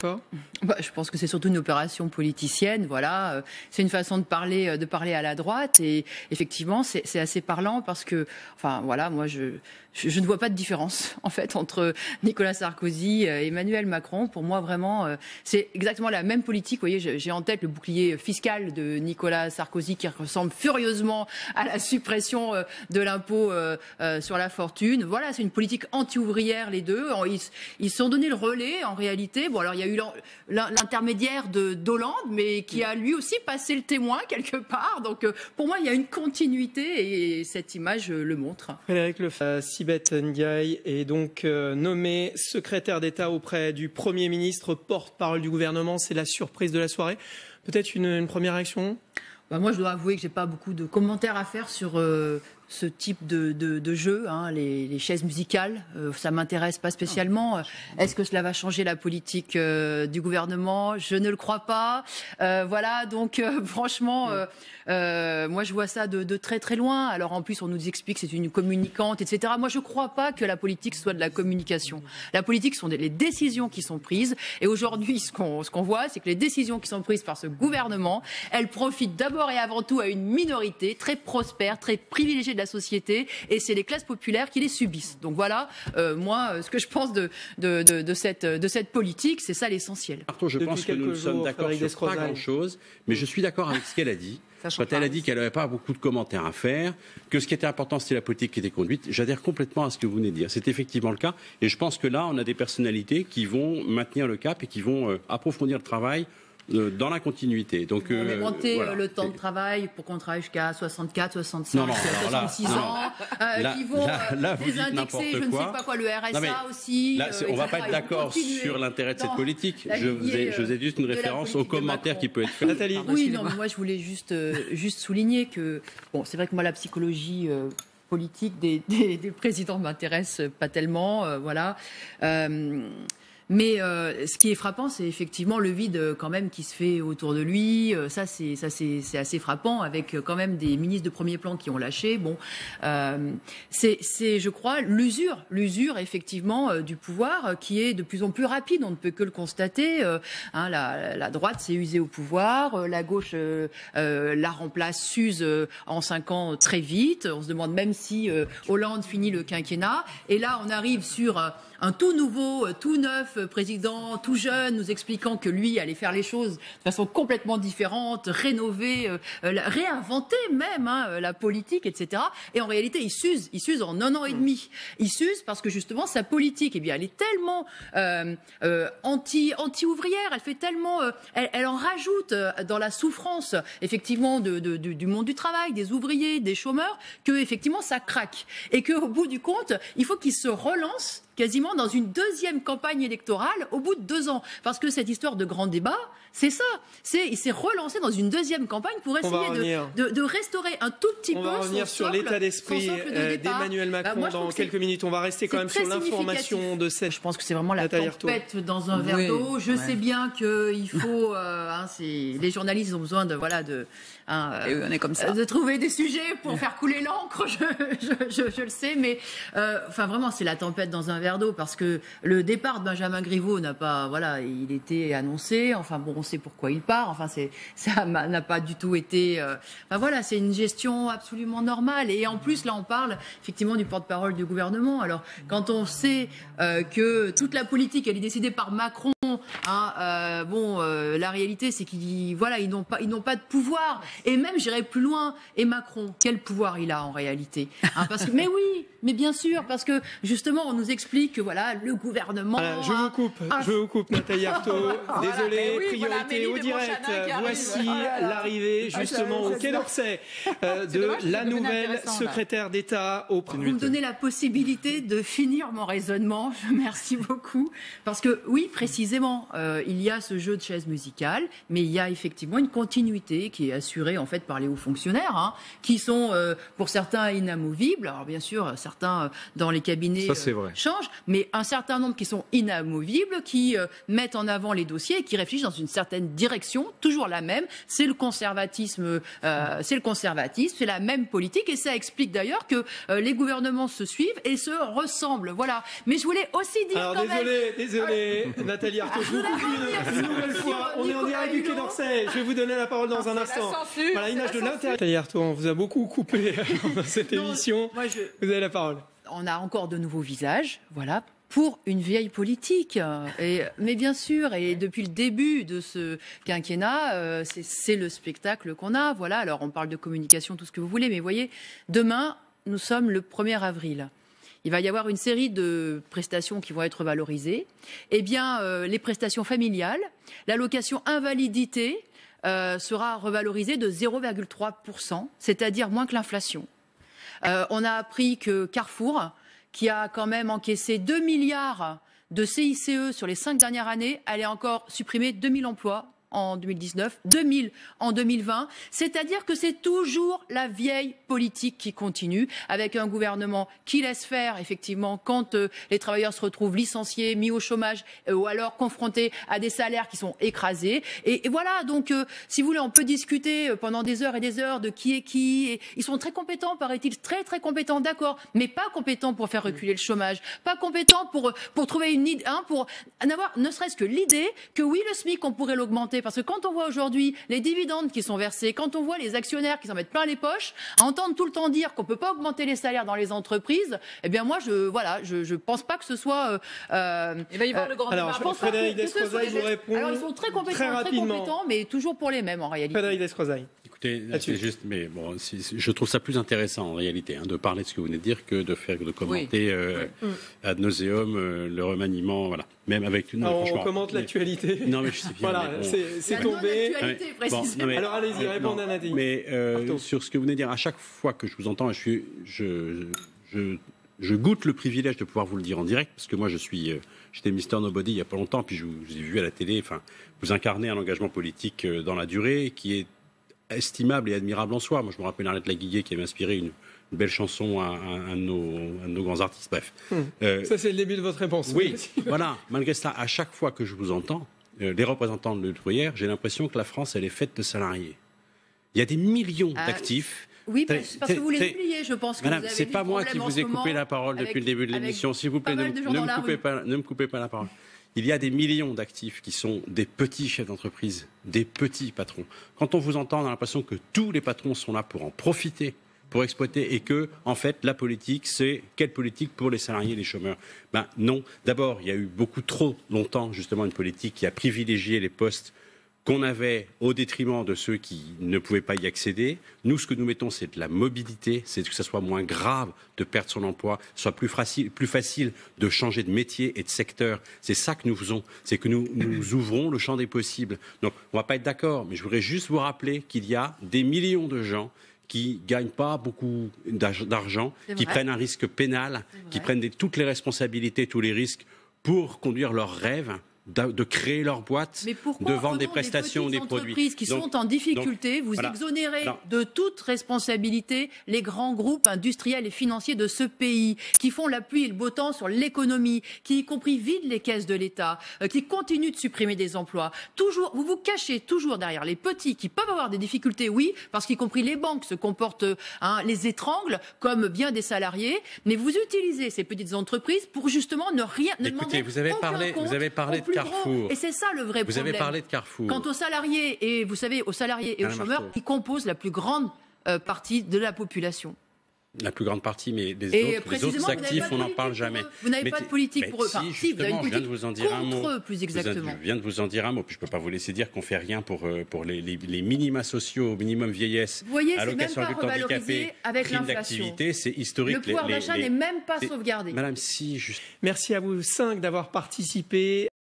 Je pense que c'est surtout une opération politicienne. Voilà, c'est une façon de parler à la droite. Et effectivement, c'est assez parlant parce que, enfin voilà, moi je ne vois pas de différence en fait entre Nicolas Sarkozy et Emmanuel Macron. Pour moi, vraiment, c'est exactement la même politique. Vous voyez, j'ai en tête le bouclier fiscal de Nicolas Sarkozy qui ressemble furieusement à la suppression de l'impôt sur la fortune. Voilà, c'est une politique anti-ouvrière les deux. Ils se sont donné le relais en réalité. Bon, alors il y a eu l'intermédiaire d'Hollande, mais qui a lui aussi passé le témoin quelque part. Donc pour moi, il y a une continuité et cette image le montre. Frédéric Lefebvre, Sibeth Ndiaye est donc nommée secrétaire d'État auprès du Premier ministre, porte-parole du gouvernement. C'est la surprise de la soirée. Peut-être une première réaction ? Moi, je dois avouer que je n'ai pas beaucoup de commentaires à faire sur ce type de jeu, hein, les chaises musicales, ça m'intéresse pas spécialement. Est-ce que cela va changer la politique du gouvernement ? Je ne le crois pas. Voilà, donc franchement, moi je vois ça de très très loin. Alors en plus, on nous explique que c'est une communicante, etc. Moi, je ne crois pas que la politique soit de la communication. La politique sont les décisions qui sont prises. Et aujourd'hui, ce qu'on voit, c'est que les décisions qui sont prises par ce gouvernement, elles profitent d'abord et avant tout à une minorité très prospère, très privilégiée de la société, et c'est les classes populaires qui les subissent. Donc voilà, moi, ce que je pense de cette politique, c'est ça l'essentiel. Je pense que nous sommes d'accord sur pas grand-chose, mais je suis d'accord avec ce qu'elle a dit. Quand elle a dit qu'elle n'avait pas beaucoup de commentaires à faire, que ce qui était important, c'était la politique qui était conduite, j'adhère complètement à ce que vous venez de dire. C'est effectivement le cas, et je pense que là, on a des personnalités qui vont maintenir le cap et qui vont approfondir le travail dans la continuité. Donc, on a augmenté le temps de travail pour qu'on travaille jusqu'à 64, 65, 66 ans. Qui vont désindexer, je ne sais pas quoi, le RSA aussi. Là, on ne va pas être d'accord sur l'intérêt de cette politique. Je vous ai juste une référence aux commentaires qui peut être fait. Nathalie. Oui, non, mais moi je voulais juste souligner que, bon, c'est vrai que moi la psychologie politique des présidents m'intéresse pas tellement, voilà. Mais ce qui est frappant, c'est effectivement le vide quand même qui se fait autour de lui. Ça, c'est assez frappant, avec quand même des ministres de premier plan qui ont lâché. Bon, c'est, je crois, l'usure effectivement du pouvoir qui est de plus en plus rapide. On ne peut que le constater. La droite s'est usée au pouvoir, la gauche la remplace, s'use en 5 ans très vite. On se demande même si Hollande finit le quinquennat. Et là, on arrive sur un tout nouveau, tout neuf président, tout jeune, nous expliquant que lui allait faire les choses de façon complètement différente, rénover, réinventer même la politique, etc. Et en réalité, il s'use en 1 an et demi. Il s'use parce que justement, sa politique, eh bien, elle est tellement anti-ouvrière, elle fait tellement, elle en rajoute dans la souffrance, effectivement, du monde du travail, des ouvriers, des chômeurs, que effectivement, ça craque. Et qu'au bout du compte, il faut qu'il se relance quasiment dans une deuxième campagne électorale au bout de 2 ans. Parce que cette histoire de grand débat, c'est ça. Il s'est relancé dans une deuxième campagne pour essayer de restaurer un tout petit peu son socle. On va revenir sur l'état d'esprit d'Emmanuel Macron dans quelques minutes. On va rester quand même sur l'information de cette... Je pense que c'est vraiment la tempête dans un verre d'eau. Je sais bien qu'il faut... les journalistes ont besoin de on est comme ça. De trouver des sujets pour faire couler l'encre, je le sais, mais vraiment c'est la tempête dans un verre d'eau, parce que le départ de Benjamin Griveaux n'a pas, il était annoncé, on sait pourquoi il part, ça n'a pas du tout été, c'est une gestion absolument normale, et en plus là on parle effectivement du porte-parole du gouvernement. Alors quand on sait que toute la politique elle est décidée par Macron, la réalité c'est qu'ils n'ont pas de pouvoir. Et même, j'irais plus loin. Et Macron, quel pouvoir il a en réalité, mais oui, mais bien sûr, parce que justement, on nous explique que le gouvernement... Je vous coupe, Nathalie Arthaud. Désolé, priorité au direct. Voici l'arrivée, justement, au Quai d'Orsay de la nouvelle secrétaire d'État auprès... Vous me donnez la possibilité de finir mon raisonnement. Merci beaucoup. Parce que, oui, précisément, il y a ce jeu de chaises musicales. musicale, mais il y a effectivement une continuité qui est assurée en fait par les hauts fonctionnaires, qui sont pour certains inamovibles. Alors bien sûr, certains dans les cabinets changent, mais un certain nombre qui sont inamovibles, qui mettent en avant les dossiers et qui réfléchissent dans une certaine direction, toujours la même. C'est le conservatisme, c'est la même politique, et ça explique d'ailleurs que les gouvernements se suivent et se ressemblent. Voilà. Mais je voulais aussi dire. Alors désolé, Nathalie Arthaud, je vous coupe une nouvelle fois. On est en direct du Quai d'Orsay. Je vais vous donner la parole dans un instant. Voilà, l'image de l'intérieur. Nathalie Arthaud, on vous a beaucoup coupé dans cette émission. Vous avez la parole. On a encore de nouveaux visages, voilà, pour une vieille politique. Mais bien sûr, et depuis le début de ce quinquennat, c'est le spectacle qu'on a. Voilà, alors on parle de communication, tout ce que vous voulez, mais vous voyez, demain, nous sommes le 1er avril. Il va y avoir une série de prestations qui vont être valorisées. Eh bien, les prestations familiales, l'allocation invalidité sera revalorisée de 0,3%, c'est-à-dire moins que l'inflation. On a appris que Carrefour, qui a quand même encaissé 2 milliards de CICE sur les 5 dernières années, allait encore supprimer 2000 emplois en 2019, 2000 en 2020. C'est-à-dire que c'est toujours la vieille politique qui continue, avec un gouvernement qui laisse faire, effectivement, quand les travailleurs se retrouvent licenciés, mis au chômage, ou alors confrontés à des salaires qui sont écrasés. Et voilà, donc, si vous voulez, on peut discuter pendant des heures et des heures de qui est qui. Et ils sont très compétents, paraît-il, très très compétents, d'accord, mais pas compétents pour faire reculer le chômage, pas compétents pour trouver une idée, pour en avoir ne serait-ce que l'idée que oui, le SMIC, on pourrait l'augmenter. Parce que quand on voit aujourd'hui les dividendes qui sont versés, quand on voit les actionnaires qui s'en mettent plein les poches, à entendre tout le temps dire qu'on ne peut pas augmenter les salaires dans les entreprises, eh bien moi, je pense pas que ce soit... il va y avoir le grand débat. Alors, Frédéric Descrozaille vous répond alors, ils sont très compétents, mais toujours pour les mêmes en réalité. Frédéric Descrozaille. Écoutez, c'est juste, mais bon, je trouve ça plus intéressant en réalité de parler de ce que vous venez de dire que de commenter ad nauseum le remaniement, voilà. Même avec on commente l'actualité. Non, mais je sais bien. Voilà, c'est tombé. Alors allez-y, répondez à Nadine. Mais sur ce que vous venez de dire, à chaque fois que je vous entends, je goûte le privilège de pouvoir vous le dire en direct, parce que moi j'étais Mister Nobody il y a pas longtemps, puis je vous ai vu à la télé. Enfin, vous incarnez un engagement politique dans la durée qui est estimable et admirable en soi. Moi, je me rappelle Arlette Laguillet qui avait inspiré une belle chanson à un de nos grands artistes. Bref. Ça, c'est le début de votre réponse. Oui, voilà. Malgré cela, à chaque fois que je vous entends, les représentants de l'ouvrière, j'ai l'impression que la France, elle est faite de salariés. Il y a des millions d'actifs. Oui, parce que vous les oubliez, je pense que Madame, vous avez c'est pas moi qui vous ai coupé la parole depuis le début de l'émission. S'il vous plaît, ne me coupez pas la parole. Il y a des millions d'actifs qui sont des petits chefs d'entreprise, des petits patrons. Quand on vous entend, on a l'impression que tous les patrons sont là pour en profiter, pour exploiter, et que, en fait, la politique, c'est quelle politique pour les salariés, les chômeurs? Ben non. D'abord, il y a eu beaucoup trop longtemps, justement, une politique qui a privilégié les postes qu'on avait au détriment de ceux qui ne pouvaient pas y accéder. Nous, ce que nous mettons, c'est de la mobilité, c'est que ça soit moins grave de perdre son emploi, soit plus facile de changer de métier et de secteur. C'est ça que nous faisons, c'est que nous ouvrons le champ des possibles. Donc, on ne va pas être d'accord, mais je voudrais juste vous rappeler qu'il y a des millions de gens qui ne gagnent pas beaucoup d'argent, qui prennent un risque pénal, qui prennent toutes les responsabilités, tous les risques pour conduire leurs rêves, de créer leur boîte, de vendre des prestations ou des produits. Entreprises qui sont en difficulté, vous exonérez de toute responsabilité les grands groupes industriels et financiers de ce pays, qui font la pluie et le beau temps sur l'économie, qui y compris vident les caisses de l'État, qui continuent de supprimer des emplois. Toujours, vous vous cachez toujours derrière les petits qui peuvent avoir des difficultés, oui, parce qu'y compris les banques se comportent, les étranglent comme bien des salariés, mais vous utilisez ces petites entreprises pour justement ne Écoutez, vous avez parlé de Carrefour. Et c'est ça le vrai problème. Vous avez parlé de Carrefour. Quant aux salariés, et vous savez, aux salariés et aux chômeurs, qui composent la plus grande partie de la population. La plus grande partie, mais les autres actifs, on n'en parle jamais. Vous n'avez pas de politique pour eux. Enfin, si, vous avez une politique contre eux, plus exactement. Je viens de vous en dire un mot, puis je ne peux pas vous laisser dire qu'on ne fait rien pour les minima sociaux, minimum vieillesse, vous voyez, allocation adulte handicapé, prime d'activité, c'est historique. Le pouvoir d'achat n'est même pas sauvegardé. Madame, si, juste... Merci à vous 5 d'avoir participé.